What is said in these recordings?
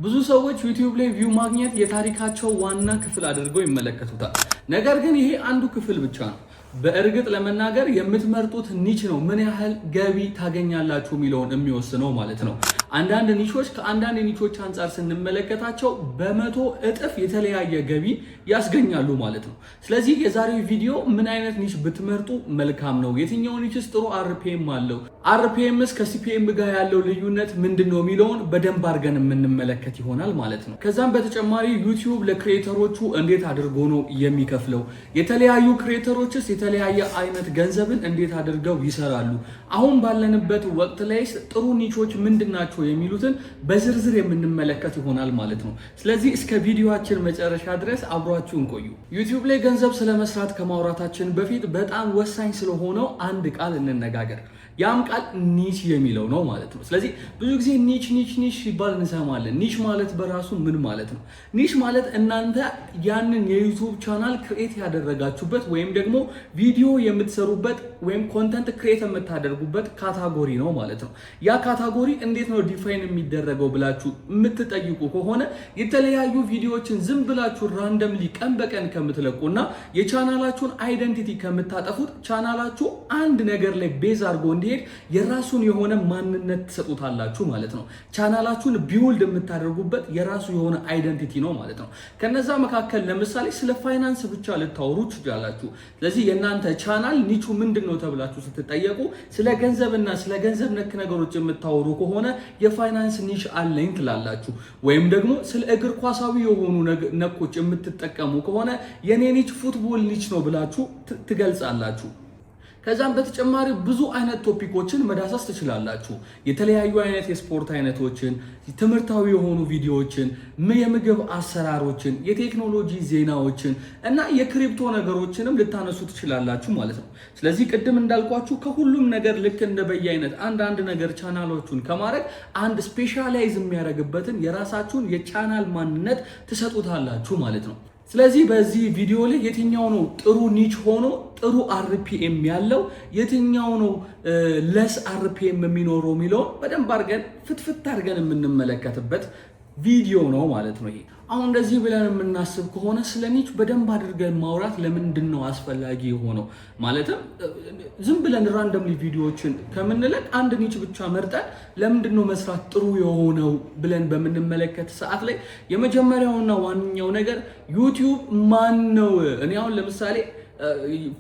ብዙ ሰዎች ዩቲዩብ ላይ ቪው ማግኘት የታሪካቸው ዋና ክፍል አድርገው ይመለከቱታል። ነገር ግን ይሄ አንዱ ክፍል ብቻ ነው። በእርግጥ ለመናገር የምትመርጡት ኒች ነው ምን ያህል ገቢ ታገኛላችሁ የሚለውን የሚወስነው ማለት ነው። አንዳንድ ኒቾች ከአንዳንድ ኒቾች አንጻር ስንመለከታቸው በመቶ እጥፍ የተለያየ ገቢ ያስገኛሉ ማለት ነው። ስለዚህ የዛሬው ቪዲዮ ምን አይነት ኒች ብትመርጡ መልካም ነው፣ የትኛው ኒችስ ጥሩ አርፒኤም አለው፣ አርፒኤምስ ከሲፒኤም ጋር ያለው ልዩነት ምንድነው የሚለውን በደንብ አድርገን የምንመለከት ይሆናል ማለት ነው። ከዛም በተጨማሪ ዩቲዩብ ለክሬተሮቹ እንዴት አድርጎ ነው የሚከፍለው፣ የተለያዩ ክሬተሮችስ የተለያየ አይነት ገንዘብን እንዴት አድርገው ይሰራሉ፣ አሁን ባለንበት ወቅት ላይ ጥሩ ኒቾች ምንድናቸው የሚሉትን በዝርዝር የምንመለከት ይሆናል ማለት ነው። ስለዚህ እስከ ቪዲዮአችን መጨረሻ ድረስ አብራችሁን ቆዩ። ዩቲዩብ ላይ ገንዘብ ስለመስራት ከማውራታችን በፊት በጣም ወሳኝ ስለሆነው አንድ ቃል እንነጋገር። ያም ቃል ኒች የሚለው ነው ማለት ነው። ስለዚህ ብዙ ጊዜ ኒች ሲባል እንሰማለን። ኒች ማለት በራሱ ምን ማለት ነው? ኒች ማለት እናንተ ያንን የዩቲዩብ ቻናል ክሬት ያደረጋችሁበት ወይም ደግሞ ቪዲዮ የምትሰሩበት ወይም ኮንተንት ክሬት የምታደርጉበት ካታጎሪ ነው ማለት ነው። ያ ካታጎሪ እንዴት ነው ዲፋይን የሚደረገው ብላችሁ የምትጠይቁ ከሆነ የተለያዩ ቪዲዮዎችን ዝም ብላችሁ ራንደምሊ ቀን በቀን ከምትለቁና የቻናላችሁን አይደንቲቲ ከምታጠፉት ቻናላችሁ አንድ ነገር ላይ ቤዝ አድርጎ እንዲሄድ የራሱን የሆነ ማንነት ትሰጡታላችሁ ማለት ነው። ቻናላችሁን ቢውልድ የምታደርጉበት የራሱ የሆነ አይደንቲቲ ነው ማለት ነው። ከነዛ መካከል ለምሳሌ ስለ ፋይናንስ ብቻ ልታወሩ ትችላላችሁ። ስለዚህ የእናንተ ቻናል ኒቹ ምንድነው ተብላችሁ ስትጠየቁ ስለ ገንዘብና ስለ ገንዘብ ነክ ነገሮች የምታወሩ ከሆነ የፋይናንስ ኒች አለኝ ትላላችሁ። ወይም ደግሞ ስለ እግር ኳሳዊ የሆኑ ነኮች የምትጠቀሙ ከሆነ የኔ ኒች ፉትቦል ኒች ነው ብላችሁ ትገልጻላችሁ። ከዛም በተጨማሪ ብዙ አይነት ቶፒኮችን መዳሰስ ትችላላችሁ። የተለያዩ አይነት የስፖርት አይነቶችን፣ ትምህርታዊ የሆኑ ቪዲዮዎችን፣ የምግብ አሰራሮችን፣ የቴክኖሎጂ ዜናዎችን እና የክሪፕቶ ነገሮችንም ልታነሱ ትችላላችሁ ማለት ነው። ስለዚህ ቅድም እንዳልኳችሁ ከሁሉም ነገር ልክ እንደ በየአይነት አንድ ነገር ቻናሎቹን ከማድረግ አንድ ስፔሻላይዝ የሚያደርግበትን የራሳችሁን የቻናል ማንነት ትሰጡታላችሁ ማለት ነው። ስለዚህ በዚህ ቪዲዮ ላይ የትኛው ነው ጥሩ ኒች ሆኖ ጥሩ አርፒኤም ያለው፣ የትኛው ነው ለስ አርፒኤም የሚኖረው የሚለውን በደንብ አድርገን ፍትፍት አድርገን የምንመለከትበት ቪዲዮ ነው ማለት ነው። ይሄ አሁን እንደዚህ ብለን የምናስብ ከሆነ ስለ ኒች በደንብ አድርገን ማውራት ለምንድን ነው አስፈላጊ የሆነው? ማለትም ዝም ብለን ራንደምሊ ቪዲዮዎችን ከምንለቅ አንድ ኒች ብቻ መርጠን ለምንድን ነው መስራት ጥሩ የሆነው ብለን በምንመለከት ሰዓት ላይ የመጀመሪያውና ዋነኛው ነገር ዩቲዩብ ማን ነው? እኔ አሁን ለምሳሌ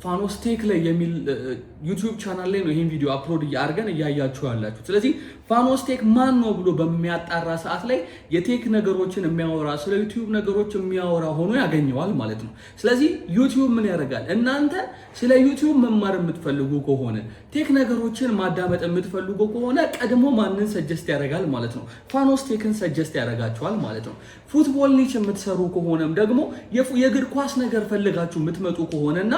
ፋኖስቴክ ላይ የሚል ዩቲዩብ ቻናል ላይ ነው ይሄን ቪዲዮ አፕሎድ አድርገን እያያችሁ ያላችሁ። ስለዚህ ፋኖስቴክ ማን ነው ብሎ በሚያጣራ ሰዓት ላይ የቴክ ነገሮችን የሚያወራ ስለ ዩቲዩብ ነገሮች የሚያወራ ሆኖ ያገኘዋል ማለት ነው። ስለዚህ ዩቲዩብ ምን ያደርጋል? እናንተ ስለ ዩቲዩብ መማር የምትፈልጉ ከሆነ ቴክ ነገሮችን ማዳመጥ የምትፈልጉ ከሆነ ቀድሞ ማንን ሰጀስት ያደርጋል ማለት ነው? ፋኖስቴክን ሰጀስት ያደርጋችኋል ማለት ነው። ፉትቦል ኒች የምትሰሩ ከሆነም ደግሞ የእግር ኳስ ነገር ፈልጋችሁ የምትመጡ ከሆነ እና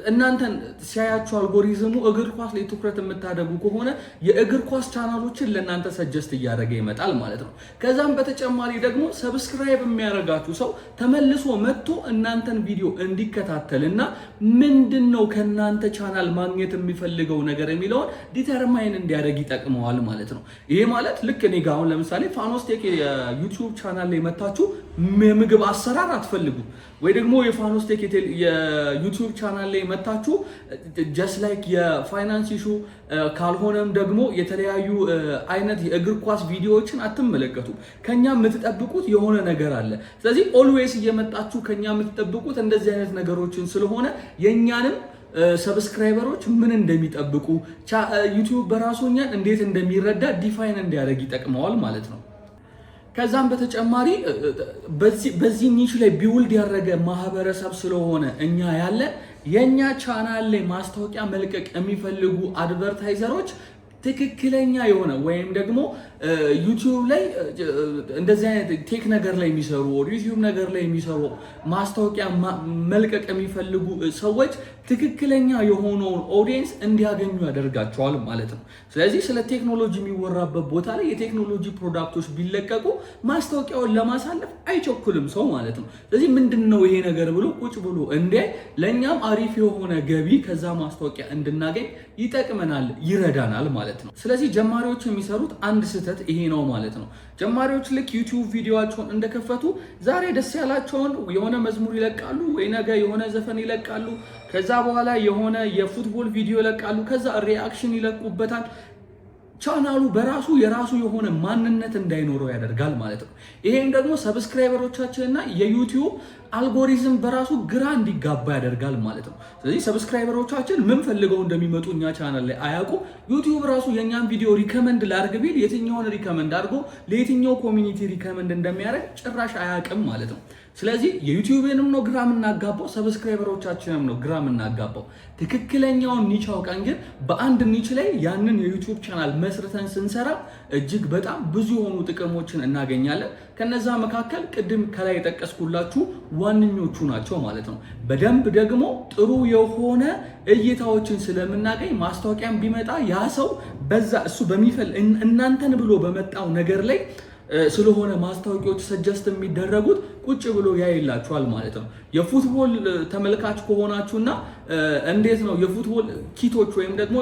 እናንተን ሲያያችሁ አልጎሪዝሙ እግር ኳስ ላይ ትኩረት የምታደርጉ ከሆነ የእግር ኳስ ቻናሎችን ለእናንተ ሰጀስት እያደረገ ይመጣል ማለት ነው። ከዛም በተጨማሪ ደግሞ ሰብስክራይብ የሚያደርጋችሁ ሰው ተመልሶ መጥቶ እናንተን ቪዲዮ እንዲከታተልና ምንድነው ከእናንተ ቻናል ማግኘት የሚፈልገው ነገር የሚለውን ዲተርማይን እንዲያደርግ ይጠቅመዋል ማለት ነው። ይሄ ማለት ልክ እኔ ጋር አሁን ለምሳሌ ፋኖስቴክ የዩቲዩብ ቻናል ላይ መታችሁ የምግብ አሰራር አትፈልጉ ወይ ደግሞ የፋኖስቴክ የዩቲዩብ ቻናል ላይ መታችሁ ጀስት ላይክ የፋይናንስ ኢሹ ካልሆነም ደግሞ የተለያዩ አይነት የእግር ኳስ ቪዲዮዎችን አትመለከቱ። ከኛ የምትጠብቁት የሆነ ነገር አለ። ስለዚህ ኦልዌይስ እየመጣችሁ ከኛ የምትጠብቁት እንደዚህ አይነት ነገሮችን ስለሆነ የኛንም ሰብስክራይበሮች ምን እንደሚጠብቁ ዩቲዩብ በራሱ እኛን እንዴት እንደሚረዳ ዲፋይን እንዲያደርግ ይጠቅመዋል ማለት ነው። ከዛም በተጨማሪ በዚህ ኒች ላይ ቢውልድ ያደረገ ማህበረሰብ ስለሆነ እኛ ያለ የኛ ቻናል ላይ ማስታወቂያ መልቀቅ የሚፈልጉ አድቨርታይዘሮች ትክክለኛ የሆነ ወይም ደግሞ ዩቲዩብ ላይ እንደዚህ አይነት ቴክ ነገር ላይ የሚሰሩ ዩቲዩብ ነገር ላይ የሚሰሩ ማስታወቂያ መልቀቅ የሚፈልጉ ሰዎች ትክክለኛ የሆነውን ኦዲየንስ እንዲያገኙ ያደርጋቸዋል ማለት ነው። ስለዚህ ስለ ቴክኖሎጂ የሚወራበት ቦታ ላይ የቴክኖሎጂ ፕሮዳክቶች ቢለቀቁ ማስታወቂያውን ለማሳለፍ አይቸኩልም ሰው ማለት ነው። ስለዚህ ምንድነው ይሄ ነገር ብሎ ቁጭ ብሎ እንዲያይ ለእኛም አሪፍ የሆነ ገቢ ከዛ ማስታወቂያ እንድናገኝ ይጠቅመናል፣ ይረዳናል ማለት ነው። ስለዚህ ጀማሪዎች የሚሰሩት አንድ ስህተት ይሄ ነው ማለት ነው። ጀማሪዎች ልክ ዩቲዩብ ቪዲዮቸውን እንደከፈቱ ዛሬ ደስ ያላቸውን የሆነ መዝሙር ይለቃሉ፣ ወይ ነገ የሆነ ዘፈን ይለቃሉ፣ ከዛ በኋላ የሆነ የፉትቦል ቪዲዮ ይለቃሉ፣ ከዛ ሪአክሽን ይለቁበታል። ቻናሉ በራሱ የራሱ የሆነ ማንነት እንዳይኖረው ያደርጋል ማለት ነው። ይሄም ደግሞ ሰብስክራይበሮቻችንና የዩቲዩብ አልጎሪዝም በራሱ ግራ እንዲጋባ ያደርጋል ማለት ነው። ስለዚህ ሰብስክራይበሮቻችን ምን ፈልገው እንደሚመጡ እኛ ቻናል ላይ አያውቁ። ዩቲዩብ ራሱ የኛን ቪዲዮ ሪከመንድ ላድርግ ቢል የትኛውን ሪከመንድ አድርጎ ለየትኛው ኮሚኒቲ ሪከመንድ እንደሚያደርግ ጭራሽ አያውቅም ማለት ነው። ስለዚህ የዩቲዩብንም ነው ግራ የምናጋባው፣ ሰብስክራይበሮቻችንም ነው ግራ የምናጋባው። ትክክለኛውን ኒች አውቀን ግን በአንድ ኒች ላይ ያንን የዩቲዩብ ቻናል መስርተን ስንሰራ እጅግ በጣም ብዙ የሆኑ ጥቅሞችን እናገኛለን። ከነዛ መካከል ቅድም ከላይ የጠቀስኩላችሁ ዋነኞቹ ናቸው ማለት ነው። በደንብ ደግሞ ጥሩ የሆነ እይታዎችን ስለምናገኝ ማስታወቂያም ቢመጣ ያ ሰው በዛ እሱ እናንተን ብሎ በመጣው ነገር ላይ ስለሆነ ማስታወቂያዎች ሰጀስት የሚደረጉት ቁጭ ብሎ ያይላችኋል ማለት ነው። የፉትቦል ተመልካች ከሆናችሁና እንዴት ነው የፉትቦል ኪቶች ወይም ደግሞ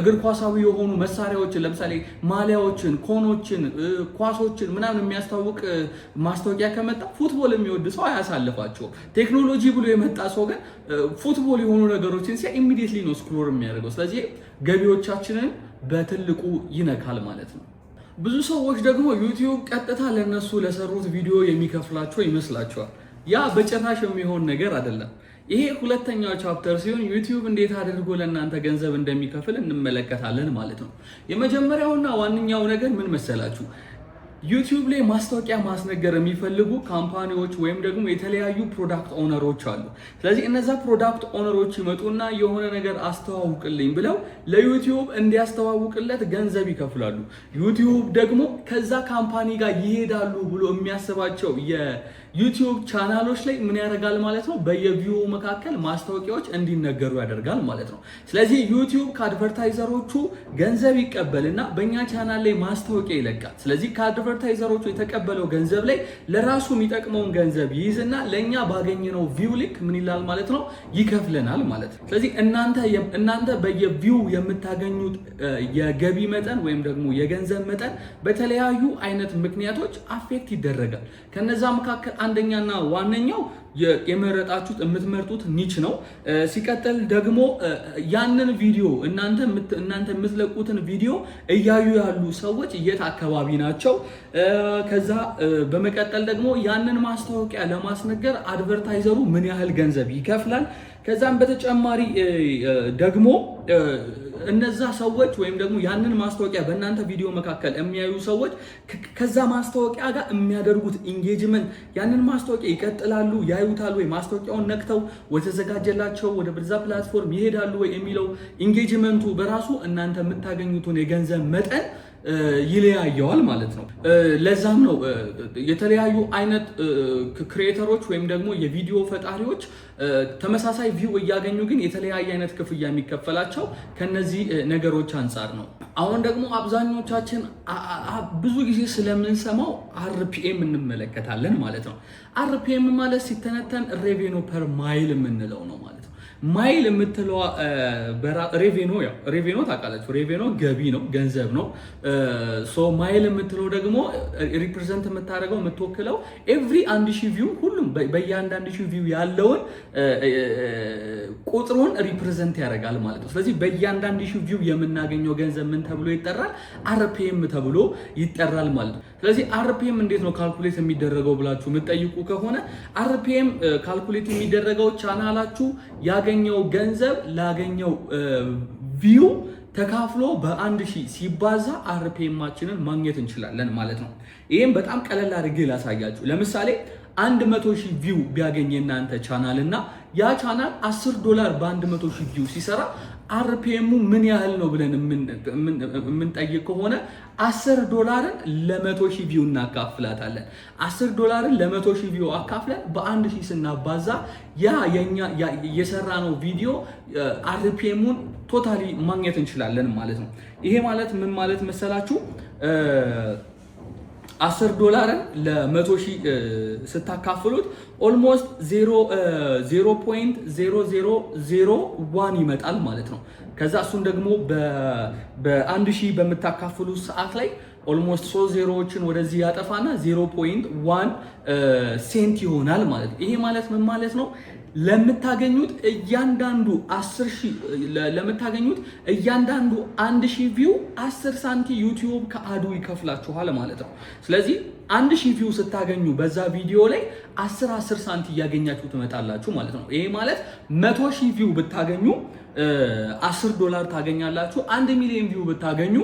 እግር ኳሳዊ የሆኑ መሳሪያዎችን ለምሳሌ ማሊያዎችን፣ ኮኖችን፣ ኳሶችን ምናምን የሚያስታውቅ ማስታወቂያ ከመጣ ፉትቦል የሚወድ ሰው አያሳልፋቸውም። ቴክኖሎጂ ብሎ የመጣ ሰው ግን ፉትቦል የሆኑ ነገሮችን ሲያ ኢሚዲየትሊ ነው ስክሮል የሚያደርገው። ስለዚህ ገቢዎቻችንን በትልቁ ይነካል ማለት ነው። ብዙ ሰዎች ደግሞ ዩቲዩብ ቀጥታ ለነሱ ለሰሩት ቪዲዮ የሚከፍላቸው ይመስላቸዋል። ያ በጭራሽ የሚሆን ነገር አይደለም። ይሄ ሁለተኛው ቻፕተር ሲሆን ዩቲዩብ እንዴት አድርጎ ለእናንተ ገንዘብ እንደሚከፍል እንመለከታለን ማለት ነው። የመጀመሪያውና ዋነኛው ነገር ምን መሰላችሁ? ዩቲዩብ ላይ ማስታወቂያ ማስነገር የሚፈልጉ ካምፓኒዎች ወይም ደግሞ የተለያዩ ፕሮዳክት ኦነሮች አሉ። ስለዚህ እነዛ ፕሮዳክት ኦነሮች ይመጡና የሆነ ነገር አስተዋውቅልኝ ብለው ለዩቲዩብ እንዲያስተዋውቅለት ገንዘብ ይከፍላሉ። ዩቲዩብ ደግሞ ከዛ ካምፓኒ ጋር ይሄዳሉ ብሎ የሚያስባቸው የዩቲዩብ ቻናሎች ላይ ምን ያደርጋል ማለት ነው? በየቪው መካከል ማስታወቂያዎች እንዲነገሩ ያደርጋል ማለት ነው። ስለዚህ ዩቲዩብ ከአድቨርታይዘሮቹ ገንዘብ ይቀበልና በእኛ ቻናል ላይ ማስታወቂያ ይለቃል። ስለዚህ ከአድቨርታይዘሮቹ የተቀበለው ገንዘብ ላይ ለራሱ የሚጠቅመውን ገንዘብ ይይዝና ለእኛ ባገኘነው ቪው ልክ ምን ይላል ማለት ነው? ይከፍለናል ማለት ነው። ስለዚህ እናንተ በየቪው የምታገኙት የገቢ መጠን ወይም ደግሞ የገንዘብ መጠን በተለያዩ አይነት ምክንያቶች አፌክት ይደረጋል። ከነዛ መካከል አንደኛና ዋነኛው የመረጣችሁት የምትመርጡት ኒች ነው። ሲቀጥል ደግሞ ያንን ቪዲዮ እናንተ የምትለቁትን ቪዲዮ እያዩ ያሉ ሰዎች የት አካባቢ ናቸው። ከዛ በመቀጠል ደግሞ ያንን ማስታወቂያ ለማስነገር አድቨርታይዘሩ ምን ያህል ገንዘብ ይከፍላል። ከዛም በተጨማሪ ደግሞ እነዛ ሰዎች ወይም ደግሞ ያንን ማስታወቂያ በእናንተ ቪዲዮ መካከል የሚያዩ ሰዎች ከዛ ማስታወቂያ ጋር የሚያደርጉት ኢንጌጅመንት ያንን ማስታወቂያ ይቀጥላሉ፣ ያዩታል ወይ፣ ማስታወቂያውን ነክተው ወደተዘጋጀላቸው ወደ በዛ ፕላትፎርም ይሄዳሉ ወይ የሚለው ኢንጌጅመንቱ በራሱ እናንተ የምታገኙትን የገንዘብ መጠን ይለያየዋል ማለት ነው። ለዛም ነው የተለያዩ አይነት ክሬተሮች ወይም ደግሞ የቪዲዮ ፈጣሪዎች ተመሳሳይ ቪው እያገኙ ግን የተለያየ አይነት ክፍያ የሚከፈላቸው ከነዚህ ነገሮች አንጻር ነው። አሁን ደግሞ አብዛኞቻችን ብዙ ጊዜ ስለምንሰማው አርፒኤም እንመለከታለን ማለት ነው። አርፒኤም ማለት ሲተነተን ሬቬኑ ፐር ማይል የምንለው ነው ማለት ነው። ማይል የምትለዋ ሬቬኖ ታውቃላችሁ። ሬቬኖ ገቢ ነው፣ ገንዘብ ነው። ማይል የምትለው ደግሞ ሪፕሬዘንት የምታደርገው የምትወክለው ኤቭሪ 1000 ቪው ሁሉም በየአንድ 1000 ቪው ያለውን ቁጥሩን ሪፕሬዘንት ያደርጋል ማለት ነው። ስለዚህ በየአንድ 1000 ቪው የምናገኘው ገንዘብ ምን ተብሎ ይጠራል? አርፒኤም ተብሎ ይጠራል ማለት ነው። ስለዚህ አርፒኤም እንዴት ነው ካልኩሌት የሚደረገው ብላችሁ የምትጠይቁ ከሆነ አርፒኤም ካልኩሌት የሚደረገው ቻናላችሁ ያገኘው ገንዘብ ላገኘው ቪው ተካፍሎ በ1000 ሲባዛ አርፒኤማችንን ማግኘት እንችላለን ማለት ነው። ይህም በጣም ቀለል አድርጌ ላሳያችሁ። ለምሳሌ 100,000 ቪው ቢያገኝ የእናንተ ቻናል እና ያ ቻናል $10 በ100,000 ቪው ሲሰራ አርፒኤሙ ምን ያህል ነው ብለን የምንጠይቅ ከሆነ $10ን ለ100,000 ቪው እናካፍላታለን። $10ን ለ100,000 ቪው አካፍለን በ1000 ስናባዛ ያ የሰራነው ቪዲዮ አርፒኤሙን ቶታሊ ማግኘት እንችላለን ማለት ነው። ይሄ ማለት ምን ማለት መሰላችሁ? $10ን ለ100,000 ስታካፍሉት ኦልሞስት 0.0001 ይመጣል ማለት ነው። ከዛ እሱን ደግሞ በ1000 በምታካፍሉ ሰዓት ላይ ኦልሞስት 3 ዜሮዎችን ወደዚህ ያጠፋና 0.1 ሴንት ይሆናል ማለት ነው። ይሄ ማለት ምን ማለት ነው? ለምታገኙት እያንዳንዱ 1000 ቪው 10 ሳንቲ ዩቲዩብ ከአዱ ይከፍላችኋል ማለት ነው። ስለዚህ 1000 ቪው ስታገኙ በዛ ቪዲዮ ላይ 10 ሳንቲ እያገኛችሁ ትመጣላችሁ ማለት ነው። ይሄ ማለት 100,000 ቪው ብታገኙ $10 ታገኛላችሁ። 1 ሚሊዮን ቪው ብታገኙ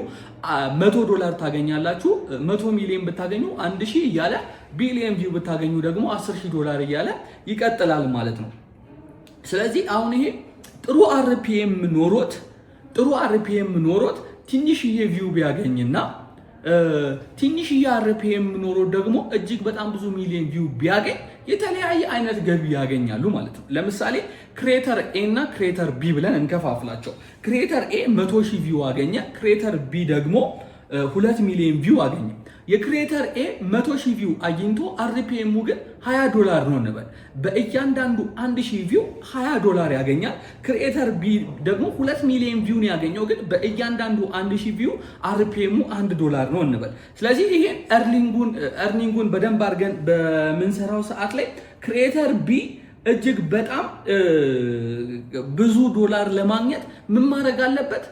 $100 ታገኛላችሁ። 100 ሚሊዮን ብታገኙ 1000 እያለ ቢሊዮን ቪው ብታገኙ ደግሞ $10,000 እያለ ይቀጥላል ማለት ነው። ስለዚህ አሁን ይሄ ጥሩ አርፒኤም ኖሮት ትንሽዬ ቪው ቢያገኝና ትንሽዬ አርፒኤም ኖሮት ደግሞ እጅግ በጣም ብዙ ሚሊዮን ቪው ቢያገኝ የተለያየ አይነት ገቢ ያገኛሉ ማለት ነው። ለምሳሌ ክሬተር ኤ እና ክሬተር ቢ ብለን እንከፋፍላቸው። ክሬተር ኤ 100,000 ቪው አገኘ። ክሬተር ቢ ደግሞ 2 ሚሊዮን ቪው አገኘ። የክሬተር ኤ 100,000 ቪው አግኝቶ አርፒኤሙ ግን $20 ነው እንበል። በእያንዳንዱ 1000 ቪው $20 ያገኛል። ክሬተር ቢ ደግሞ 2 ሚሊዮን ቪው ነው ያገኘው፣ ግን በእያንዳንዱ 1000 ቪው አርፒኤሙ $1 ነው እንበል። ስለዚህ ይሄን እርኒንጉን በደንብ አድርገን በምንሰራው ሰዓት ላይ ክሬተር ቢ እጅግ በጣም ብዙ ዶላር ለማግኘት ምን ማድረግ አለበት?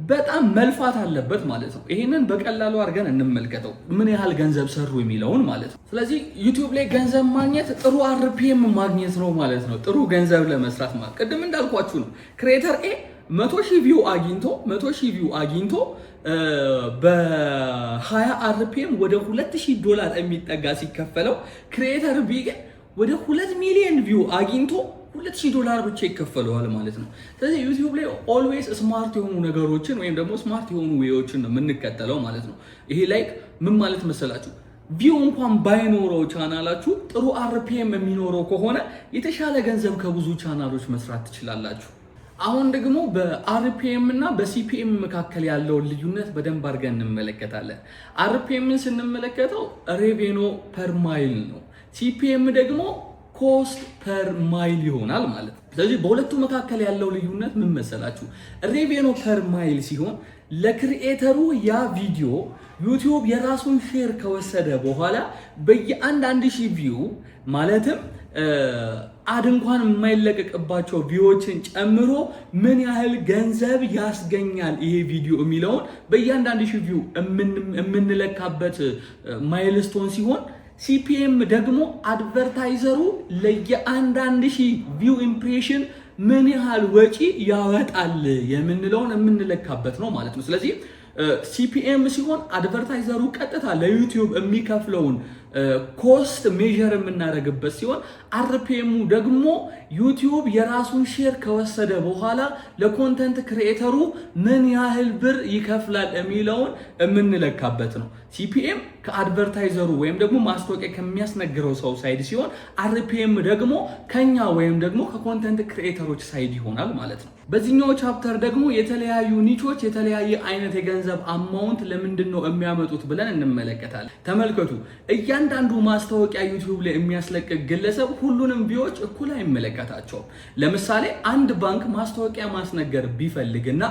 በጣም መልፋት አለበት ማለት ነው። ይሄንን በቀላሉ አድርገን እንመልከተው ምን ያህል ገንዘብ ሰሩ የሚለውን ማለት ነው። ስለዚህ ዩቲዩብ ላይ ገንዘብ ማግኘት ጥሩ አርፒኤም ማግኘት ነው ማለት ነው። ጥሩ ገንዘብ ለመስራት ማለት ቅድም እንዳልኳችሁ ነው። ክሬተር ኤ 100,000 ቪው አግኝቶ በ20 አርፒኤም ወደ $2,000 የሚጠጋ ሲከፈለው፣ ክሬተር ቢ ግን ወደ 2 ሚሊዮን ቪው አግኝቶ $2,000 ብቻ ይከፈለዋል ማለት ነው። ስለዚህ ዩቲዩብ ላይ ኦልዌይስ ስማርት የሆኑ ነገሮችን ወይም ደግሞ ስማርት የሆኑ ዌዎችን ነው የምንከተለው ማለት ነው። ይሄ ላይክ ምን ማለት መሰላችሁ? ቪው እንኳን ባይኖረው ቻናላችሁ ጥሩ አርፒኤም የሚኖረው ከሆነ የተሻለ ገንዘብ ከብዙ ቻናሎች መስራት ትችላላችሁ። አሁን ደግሞ በአርፒኤም እና በሲፒኤም መካከል ያለውን ልዩነት በደንብ አድርገን እንመለከታለን። አርፒኤምን ስንመለከተው ሬቬኖ ፐር ማይል ነው። ሲፒኤም ደግሞ ኮስት ፐር ማይል ይሆናል ማለት ነው። ስለዚህ በሁለቱ መካከል ያለው ልዩነት ምን መሰላችሁ? ሬቬኖ ፐር ማይል ሲሆን ለክሪኤተሩ ያ ቪዲዮ ዩቲዩብ የራሱን ሼር ከወሰደ በኋላ በየ1000 ቪው ማለትም አድ እንኳን የማይለቀቅባቸው ቪዎችን ጨምሮ ምን ያህል ገንዘብ ያስገኛል ይሄ ቪዲዮ የሚለውን በየ1000 ቪው የምንለካበት ማይልስቶን ሲሆን፣ ሲፒኤም ደግሞ አድቨርታይዘሩ ለየ1000 ቪው ኢምፕሬሽን ምን ያህል ወጪ ያወጣል የምንለውን የምንለካበት ነው ማለት ነው። ስለዚህ ሲፒኤም ሲሆን አድቨርታይዘሩ ቀጥታ ለዩቲዩብ የሚከፍለውን ኮስት ሜዥር የምናደርግበት ሲሆን፣ አርፒኤሙ ደግሞ ዩቲዩብ የራሱን ሼር ከወሰደ በኋላ ለኮንተንት ክሪኤተሩ ምን ያህል ብር ይከፍላል የሚለውን የምንለካበት ነው። ሲፒኤም ከአድቨርታይዘሩ ወይም ደግሞ ማስታወቂያ ከሚያስነግረው ሰው ሳይድ ሲሆን፣ አርፒኤም ደግሞ ከኛ ወይም ደግሞ ከኮንተንት ክሪኤተሮች ሳይድ ይሆናል ማለት ነው። በዚህኛው ቻፕተር ደግሞ የተለያዩ ኒቾች የተለያየ አይነት የገንዘብ አማውንት ለምንድን ነው የሚያመጡት ብለን እንመለከታለን። ተመልከቱ፣ እያንዳንዱ ማስታወቂያ ዩቲዩብ ላይ የሚያስለቅቅ ግለሰብ ሁሉንም ቪዎች እኩል አይመለከታቸውም። ለምሳሌ አንድ ባንክ ማስታወቂያ ማስነገር ቢፈልግና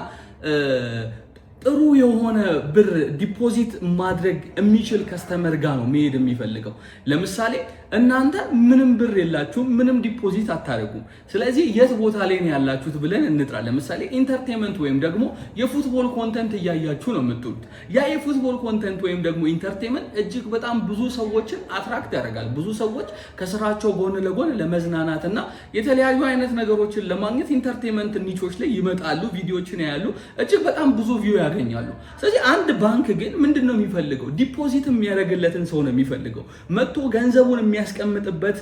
ጥሩ የሆነ ብር ዲፖዚት ማድረግ የሚችል ከስተመር ጋር ነው መሄድ የሚፈልገው። ለምሳሌ እናንተ ምንም ብር የላችሁም፣ ምንም ዲፖዚት አታደርጉም። ስለዚህ የት ቦታ ላይ ነው ያላችሁት ብለን እንጥራ። ለምሳሌ ኢንተርቴንመንት ወይም ደግሞ የፉትቦል ኮንተንት እያያችሁ ነው የምትውሉት። ያ የፉትቦል ኮንተንት ወይም ደግሞ ኢንተርቴንመንት እጅግ በጣም ብዙ ሰዎችን አትራክት ያደርጋል። ብዙ ሰዎች ከስራቸው ጎን ለጎን ለመዝናናት እና የተለያዩ አይነት ነገሮችን ለማግኘት ኢንተርቴንመንት ኒቾች ላይ ይመጣሉ፣ ቪዲዮዎችን ያያሉ። እጅግ በጣም ብዙ ቪው ያገኛሉ። ስለዚህ አንድ ባንክ ግን ምንድነው የሚፈልገው? ዲፖዚት የሚያደርግለትን ሰው ነው የሚፈልገው። መጥቶ ገንዘቡን የሚያስቀምጥበት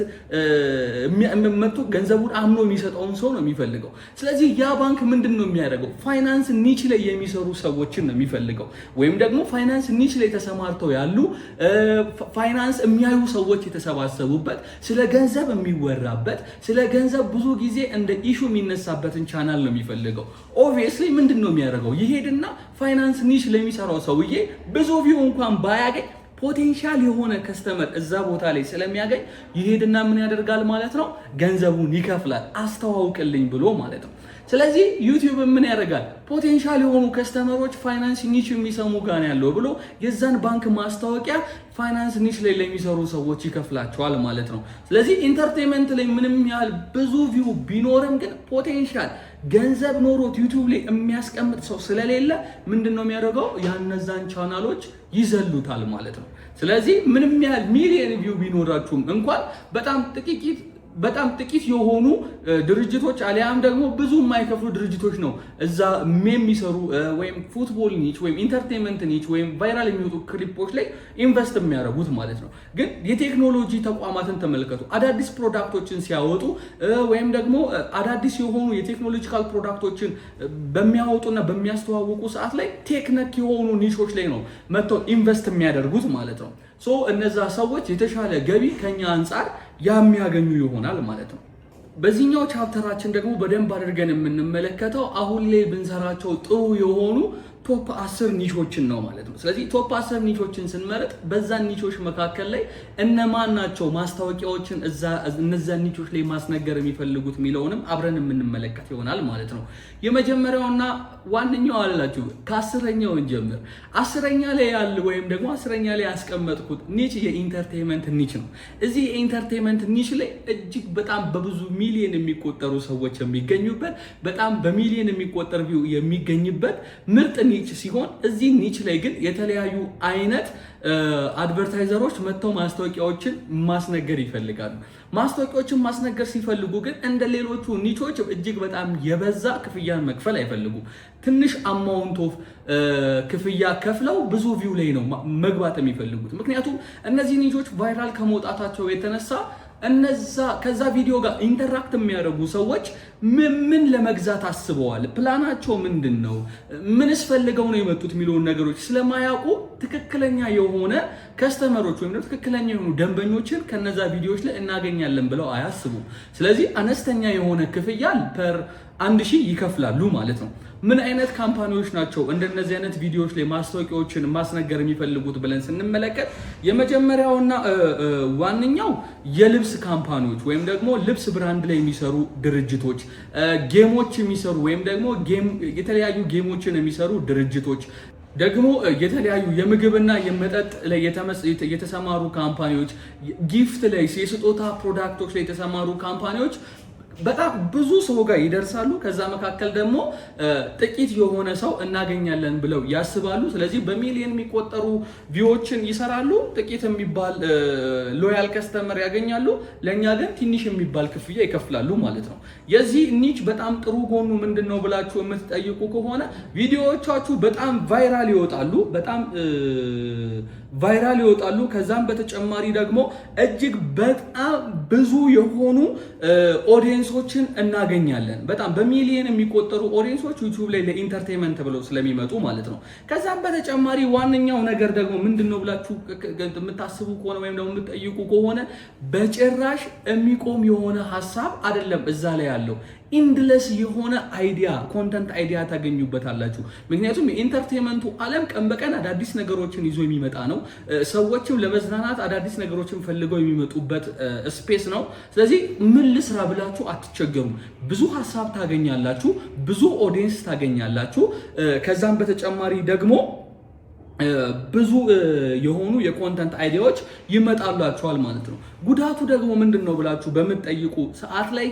መጥቶ ገንዘቡን አምኖ የሚሰጠውን ሰው ነው የሚፈልገው። ስለዚህ ያ ባንክ ምንድነው የሚያደርገው? ፋይናንስ ኒች ላይ የሚሰሩ ሰዎችን ነው የሚፈልገው። ወይም ደግሞ ፋይናንስ ኒች ላይ ተሰማርተው ያሉ ፋይናንስ የሚያዩ ሰዎች የተሰባሰቡበት፣ ስለ ገንዘብ የሚወራበት፣ ስለ ገንዘብ ብዙ ጊዜ እንደ ኢሹ የሚነሳበትን ቻናል ነው የሚፈልገው። ኦብቪየስሊ ምንድነው የሚያደርገው? ይሄድና ፋይናንስ ኒች ለሚሰራው ሰውዬ ብዙ ቪው እንኳን ባያገኝ ፖቴንሻል የሆነ ከስተመር እዛ ቦታ ላይ ስለሚያገኝ ይሄድና ምን ያደርጋል ማለት ነው? ገንዘቡን ይከፍላል፣ አስተዋውቅልኝ ብሎ ማለት ነው። ስለዚህ ዩቲዩብ ምን ያደርጋል? ፖቴንሻል የሆኑ ከስተመሮች ፋይናንስ ኒች የሚሰሙ ጋር ያለው ብሎ የዛን ባንክ ማስታወቂያ ፋይናንስ ኒች ላይ ለሚሰሩ ሰዎች ይከፍላቸዋል ማለት ነው። ስለዚህ ኢንተርቴንመንት ላይ ምንም ያህል ብዙ ቪው ቢኖርም ግን ፖቴንሻል ገንዘብ ኖሮት ዩቲዩብ ላይ የሚያስቀምጥ ሰው ስለሌለ ምንድነው የሚያደርገው? ያነዛን ቻናሎች ይዘሉታል ማለት ነው። ስለዚህ ምንም ያህል ሚሊየን ቪው ቢኖራችሁም እንኳን በጣም ጥቂት የሆኑ ድርጅቶች አሊያም ደግሞ ብዙ የማይከፍሉ ድርጅቶች ነው እዛ የሚሰሩ ወይም ፉትቦል ኒች ወይም ኢንተርቴንመንት ኒች ወይም ቫይራል የሚወጡ ክሊፖች ላይ ኢንቨስት የሚያደርጉት ማለት ነው። ግን የቴክኖሎጂ ተቋማትን ተመልከቱ። አዳዲስ ፕሮዳክቶችን ሲያወጡ ወይም ደግሞ አዳዲስ የሆኑ የቴክኖሎጂካል ፕሮዳክቶችን በሚያወጡና በሚያስተዋውቁ ሰዓት ላይ ቴክነክ የሆኑ ኒሾች ላይ ነው መጥተው ኢንቨስት የሚያደርጉት ማለት ነው። እነዛ ሰዎች የተሻለ ገቢ ከኛ አንጻር የሚያገኙ ይሆናል ማለት ነው። በዚህኛው ቻፕተራችን ደግሞ በደንብ አድርገን የምንመለከተው አሁን ላይ ብንሰራቸው ጥሩ የሆኑ ቶፕ 10 ኒሾችን ነው ማለት ነው። ስለዚህ ቶፕ 10 ኒሾችን ስንመርጥ በዛን ኒሾች መካከል ላይ እነማን ናቸው ማስታወቂያዎችን እነዛን ኒሾች ላይ ማስነገር የሚፈልጉት የሚለውንም አብረን የምንመለከት ይሆናል ማለት ነው። የመጀመሪያውና ዋነኛው አላችሁ ከ10ኛው እንጀምር። 10ኛ ላይ ያለ ወይም ደግሞ 10ኛ ላይ ያስቀመጥኩት ኒች የኢንተርቴንመንት ኒች ነው። እዚህ የኢንተርቴንመንት ኒች ላይ እጅግ በጣም በብዙ ሚሊዮን የሚቆጠሩ ሰዎች የሚገኙበት፣ በጣም በሚሊዮን የሚቆጠር ቪው የሚገኝበት ምርጥ ኒች ሲሆን እዚህ ኒች ላይ ግን የተለያዩ አይነት አድቨርታይዘሮች መጥተው ማስታወቂያዎችን ማስነገር ይፈልጋሉ። ማስታወቂያዎችን ማስነገር ሲፈልጉ ግን እንደ ሌሎቹ ኒቾች እጅግ በጣም የበዛ ክፍያን መክፈል አይፈልጉም። ትንሽ አማውንት ኦፍ ክፍያ ከፍለው ብዙ ቪው ላይ ነው መግባት የሚፈልጉት። ምክንያቱም እነዚህ ኒቾች ቫይራል ከመውጣታቸው የተነሳ ከዛ ቪዲዮ ጋር ኢንተራክት የሚያደርጉ ሰዎች ምን ለመግዛት አስበዋል፣ ፕላናቸው ምንድን ነው፣ ምንስ ፈልገው ነው የመጡት የሚለውን ነገሮች ስለማያውቁ ትክክለኛ የሆነ ከስተመሮች ወይም ትክክለኛ የሆኑ ደንበኞችን ከነዛ ቪዲዮዎች ላይ እናገኛለን ብለው አያስቡም። ስለዚህ አነስተኛ የሆነ ክፍያ ፐር 1000 ይከፍላሉ ማለት ነው። ምን አይነት ካምፓኒዎች ናቸው እንደነዚህ አይነት ቪዲዮዎች ላይ ማስታወቂያዎችን ማስነገር የሚፈልጉት ብለን ስንመለከት የመጀመሪያውና ዋነኛው የልብስ ካምፓኒዎች ወይም ደግሞ ልብስ ብራንድ ላይ የሚሰሩ ድርጅቶች፣ ጌሞች የሚሰሩ ወይም ደግሞ የተለያዩ ጌሞችን የሚሰሩ ድርጅቶች፣ ደግሞ የተለያዩ የምግብና የመጠጥ ላይ የተሰማሩ ካምፓኒዎች፣ ጊፍት ላይ የስጦታ ፕሮዳክቶች ላይ የተሰማሩ ካምፓኒዎች በጣም ብዙ ሰው ጋር ይደርሳሉ። ከዛ መካከል ደግሞ ጥቂት የሆነ ሰው እናገኛለን ብለው ያስባሉ። ስለዚህ በሚሊዮን የሚቆጠሩ ቪዎችን ይሰራሉ፣ ጥቂት የሚባል ሎያል ከስተመር ያገኛሉ። ለኛ ግን ትንሽ የሚባል ክፍያ ይከፍላሉ ማለት ነው። የዚህ ኒች በጣም ጥሩ ጎኑ ምንድነው ብላችሁ የምትጠይቁ ከሆነ ቪዲዮዎቻችሁ በጣም ቫይራል ይወጣሉ። ከዛም በተጨማሪ ደግሞ እጅግ በጣም ብዙ የሆኑ ኦዲየንሶችን እናገኛለን። በጣም በሚሊዮን የሚቆጠሩ ኦዲየንሶች ዩቲዩብ ላይ ለኢንተርቴንመንት ብለው ስለሚመጡ ማለት ነው። ከዛም በተጨማሪ ዋነኛው ነገር ደግሞ ምንድነው ብላችሁ የምታስቡ ከሆነ ወይም ደግሞ የምትጠይቁ ከሆነ በጭራሽ የሚቆም የሆነ ሀሳብ አይደለም እዛ ላይ ያለው ኢንድለስ የሆነ አይዲያ ኮንተንት አይዲያ ታገኙበታላችሁ። ምክንያቱም የኢንተርቴንመንቱ ዓለም ቀን በቀን አዳዲስ ነገሮችን ይዞ የሚመጣ ነው። ሰዎችም ለመዝናናት አዳዲስ ነገሮችን ፈልገው የሚመጡበት ስፔስ ነው። ስለዚህ ምን ልስራ ብላችሁ አትቸገሩም። ብዙ ሀሳብ ታገኛላችሁ፣ ብዙ ኦዲየንስ ታገኛላችሁ። ከዛም በተጨማሪ ደግሞ ብዙ የሆኑ የኮንተንት አይዲያዎች ይመጣላችኋል ማለት ነው። ጉዳቱ ደግሞ ምንድነው ብላችሁ በምትጠይቁ ሰዓት ላይ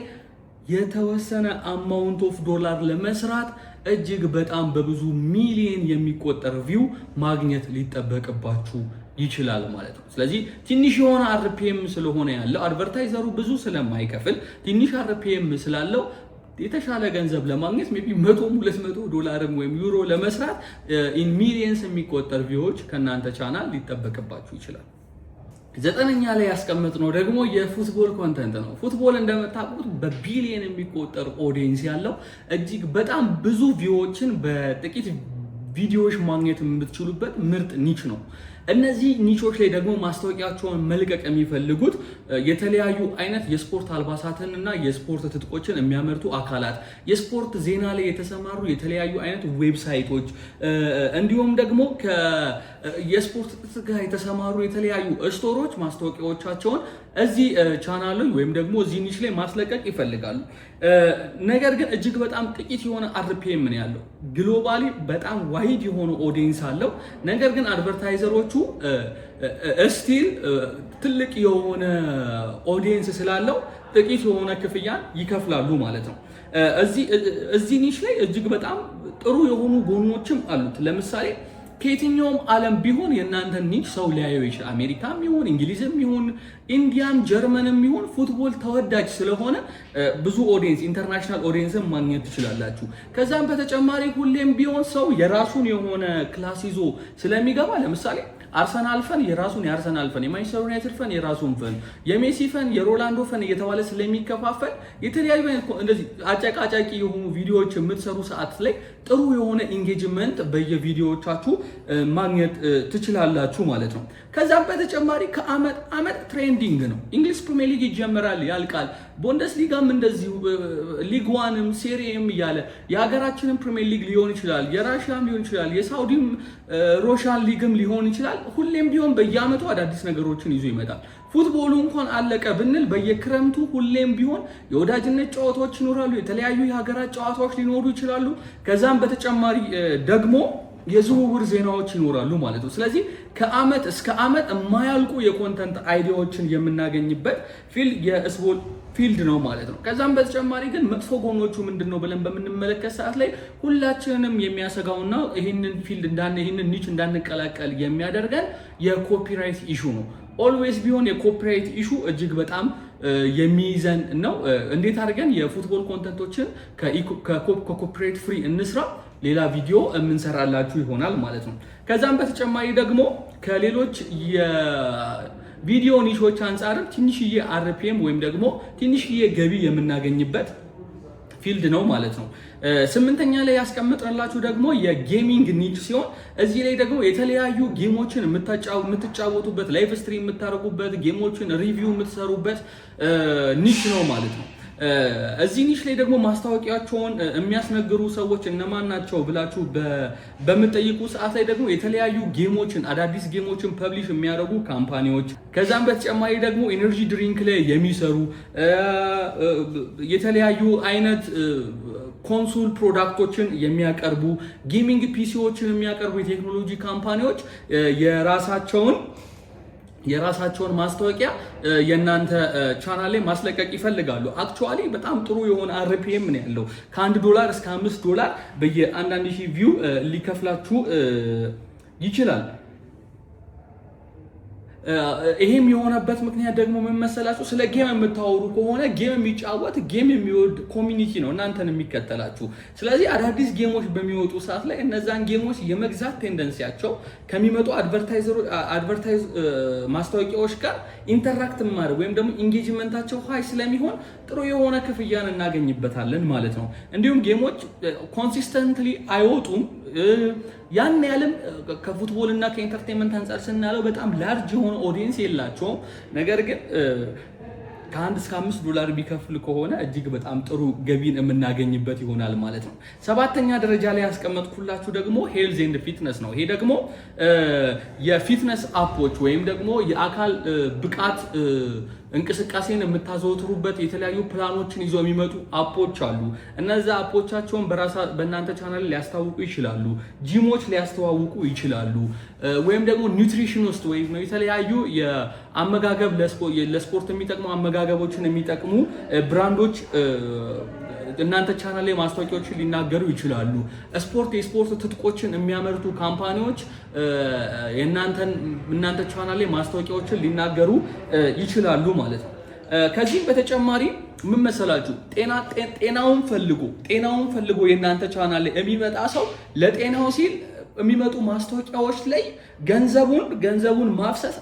የተወሰነ አማውንት ኦፍ ዶላር ለመስራት እጅግ በጣም በብዙ ሚሊዮን የሚቆጠር ቪው ማግኘት ሊጠበቅባችሁ ይችላል ማለት ነው። ስለዚህ ትንሽ የሆነ አርፒኤም ስለሆነ ያለው አድቨርታይዘሩ ብዙ ስለማይከፍል ትንሽ አርፒኤም ስላለው የተሻለ ገንዘብ ለማግኘት ሜቢ $100-200 ወይም ዩሮ ለመስራት ኢን ሚሊየንስ የሚቆጠር ቪዎች ከእናንተ ቻናል ሊጠበቅባችሁ ይችላል። 9ኛ ላይ ያስቀመጥነው ደግሞ የፉትቦል ኮንተንት ነው። ፉትቦል እንደምታውቁት በቢሊየን የሚቆጠር ኦዲየንስ ያለው እጅግ በጣም ብዙ ቪዎችን በጥቂት ቪዲዮዎች ማግኘት የምትችሉበት ምርጥ ኒች ነው። እነዚህ ኒቾች ላይ ደግሞ ማስታወቂያቸውን መልቀቅ የሚፈልጉት የተለያዩ አይነት የስፖርት አልባሳትን እና የስፖርት ትጥቆችን የሚያመርቱ አካላት፣ የስፖርት ዜና ላይ የተሰማሩ የተለያዩ አይነት ዌብሳይቶች፣ እንዲሁም ደግሞ የስፖርት ትጥቅ ጋር የተሰማሩ የተለያዩ ስቶሮች ማስታወቂያዎቻቸውን እዚህ ቻናል ላይ ወይም ደግሞ እዚህ ኒች ላይ ማስለቀቅ ይፈልጋሉ። ነገር ግን እጅግ በጣም ጥቂት የሆነ አርፒኤም ነው ያለው። ግሎባሊ በጣም ዋይድ የሆነ ኦዲየንስ አለው። ነገር ግን አድቨርታይዘሮቹ ስቲል ትልቅ የሆነ ኦዲየንስ ስላለው ጥቂት የሆነ ክፍያን ይከፍላሉ ማለት ነው። እዚህ ኒች ላይ እጅግ በጣም ጥሩ የሆኑ ጎኖችም አሉት። ለምሳሌ ከየትኛውም ዓለም ቢሆን የእናንተን ኒች ሰው ሊያየው ይችላል። አሜሪካም ይሁን እንግሊዝም ይሁን ኢንዲያም ጀርመንም ይሁን ፉትቦል ተወዳጅ ስለሆነ ብዙ ኦዲየንስ ኢንተርናሽናል ኦዲየንስን ማግኘት ትችላላችሁ። ከዛም በተጨማሪ ሁሌም ቢሆን ሰው የራሱን የሆነ ክላስ ይዞ ስለሚገባ ለምሳሌ አርሰናል ፈን የራሱን የአርሰናል ፈን፣ የማንቸስተር ዩናይትድ ፈን የራሱን ፈን፣ የሜሲ ፈን፣ የሮላንዶ ፈን እየተባለ ስለሚከፋፈል የተለያዩ እንደዚህ አጨቃጫቂ የሆኑ ቪዲዮዎች የምትሰሩ ሰዓት ላይ ጥሩ የሆነ ኢንጌጅመንት በየቪዲዮዎቻችሁ ማግኘት ትችላላችሁ ማለት ነው። ከዛም በተጨማሪ ከአመት አመት ትሬንዲንግ ነው። እንግሊዝ ፕሪሚየር ሊግ ይጀምራል፣ ያልቃል። ቡንደስሊጋም እንደዚሁ ሊግ ዋንም ሴሪኤም እያለ የሀገራችንን ፕሪሚየር ሊግ ሊሆን ይችላል፣ የራሽያም ሊሆን ይችላል፣ የሳውዲም ሮሻን ሊግም ሊሆን ይችላል። ሁሌም ቢሆን በየአመቱ አዳዲስ ነገሮችን ይዞ ይመጣል። ፉትቦሉ እንኳን አለቀ ብንል በየክረምቱ ሁሌም ቢሆን የወዳጅነት ጨዋታዎች ይኖራሉ፣ የተለያዩ የሀገራት ጨዋታዎች ሊኖሩ ይችላሉ። ከዛም በተጨማሪ ደግሞ የዝውውር ዜናዎች ይኖራሉ ማለት ነው። ስለዚህ ከአመት እስከ አመት የማያልቁ የኮንተንት አይዲያዎችን የምናገኝበት የስፖርት ፊልድ ነው ማለት ነው። ከዛም በተጨማሪ ግን መጥፎ ጎኖቹ ምንድነው ብለን በምንመለከት ሰዓት ላይ ሁላችንንም የሚያሰጋውና ይህንን ኒች እንዳንቀላቀል የሚያደርገን የኮፒራይት ኢሹ ነው። ኦልዌይስ ቢሆን የኮፒራይት ኢሹ እጅግ በጣም የሚይዘን ነው። እንዴት አድርገን የፉትቦል ኮንተንቶችን ከኮፒራይት ፍሪ እንስራ፣ ሌላ ቪዲዮ የምንሰራላችሁ ይሆናል ማለት ነው። ከዛም በተጨማሪ ደግሞ ከሌሎች የቪዲዮ ኒሾች አንጻርም ትንሽዬ አርፒኤም ወይም ደግሞ ትንሽዬ ገቢ የምናገኝበት ፊልድ ነው ማለት ነው። 8ኛ ላይ ያስቀምጥንላችሁ ደግሞ የጌሚንግ ኒች ሲሆን እዚህ ላይ ደግሞ የተለያዩ ጌሞችን የምትጫወቱበት፣ ላይቭ ስትሪም የምታደርጉበት፣ ጌሞችን ሪቪው የምትሰሩበት ኒች ነው ማለት ነው። እዚህ ኒች ላይ ደግሞ ማስታወቂያቸውን የሚያስነግሩ ሰዎች እነማን ናቸው ብላችሁ በምትጠይቁ ሰዓት ላይ ደግሞ የተለያዩ ጌሞችን አዳዲስ ጌሞችን ፐብሊሽ የሚያደርጉ ካምፓኒዎች፣ ከዛም በተጨማሪ ደግሞ ኤነርጂ ድሪንክ ላይ የሚሰሩ የተለያዩ አይነት ኮንሶል ፕሮዳክቶችን የሚያቀርቡ ጌሚንግ ፒሲዎችን የሚያቀርቡ የቴክኖሎጂ ካምፓኒዎች የራሳቸውን ማስታወቂያ የእናንተ ቻናል ላይ ማስለቀቅ ይፈልጋሉ። አክቹአሊ በጣም ጥሩ የሆነ አርፒኤም ነው ያለው። $1 እስከ $5 በየአንዳንድ ሺህ ቪው ሊከፍላችሁ ይችላል። ይሄም የሆነበት ምክንያት ደግሞ ምን መሰላችሁ? ስለ ጌም የምታወሩ ከሆነ ጌም የሚጫወት ጌም የሚወድ ኮሚኒቲ ነው እናንተን የሚከተላችሁ። ስለዚህ አዳዲስ ጌሞች በሚወጡ ሰዓት ላይ እነዛን ጌሞች የመግዛት ቴንደንሲያቸው ከሚመጡ አድቨርታይዝ ማስታወቂያዎች ጋር ኢንተራክት ማድረግ ወይም ደግሞ ኢንጌጅመንታቸው ሃይ ስለሚሆን ጥሩ የሆነ ክፍያን እናገኝበታለን ማለት ነው። እንዲሁም ጌሞች ኮንሲስተንትሊ አይወጡም። ያን ያለም ከፉትቦል እና ከኢንተርቴንመንት አንጻር ስናለው በጣም ላርጅ የሆነ ኦዲየንስ የላቸውም። ነገር ግን ከ1 እስከ $5 ቢከፍል ከሆነ እጅግ በጣም ጥሩ ገቢን የምናገኝበት ይሆናል ማለት ነው። 7ኛ ደረጃ ላይ ያስቀመጥኩላችሁ ደግሞ ሄልዝ ኤንድ ፊትነስ ነው። ይሄ ደግሞ የፊትነስ አፖች ወይም ደግሞ የአካል ብቃት እንቅስቃሴን የምታዘወትሩበት የተለያዩ ፕላኖችን ይዘው የሚመጡ አፖች አሉ። እነዛ አፖቻቸውን በእናንተ ቻናል ሊያስተዋውቁ ይችላሉ። ጂሞች ሊያስተዋውቁ ይችላሉ። ወይም ደግሞ ኒውትሪሽኒስት ወይም የተለያዩ የአመጋገብ ለስፖርት የሚጠቅሙ አመጋገቦችን የሚጠቅሙ ብራንዶች እናንተ ቻናል ላይ ማስታወቂያዎችን ሊናገሩ ይችላሉ። የስፖርት ትጥቆችን የሚያመርቱ ካምፓኒዎች እናንተ ቻናል ላይ ማስታወቂያዎችን ሊናገሩ ይችላሉ ማለት ነው። ከዚህም በተጨማሪ ምን መሰላችሁ ጤናውን ፈልጎ የእናንተ ቻናል ላይ የሚመጣ ሰው ለጤናው ሲል የሚመጡ ማስታወቂያዎች ላይ ገንዘቡን ማፍሰስ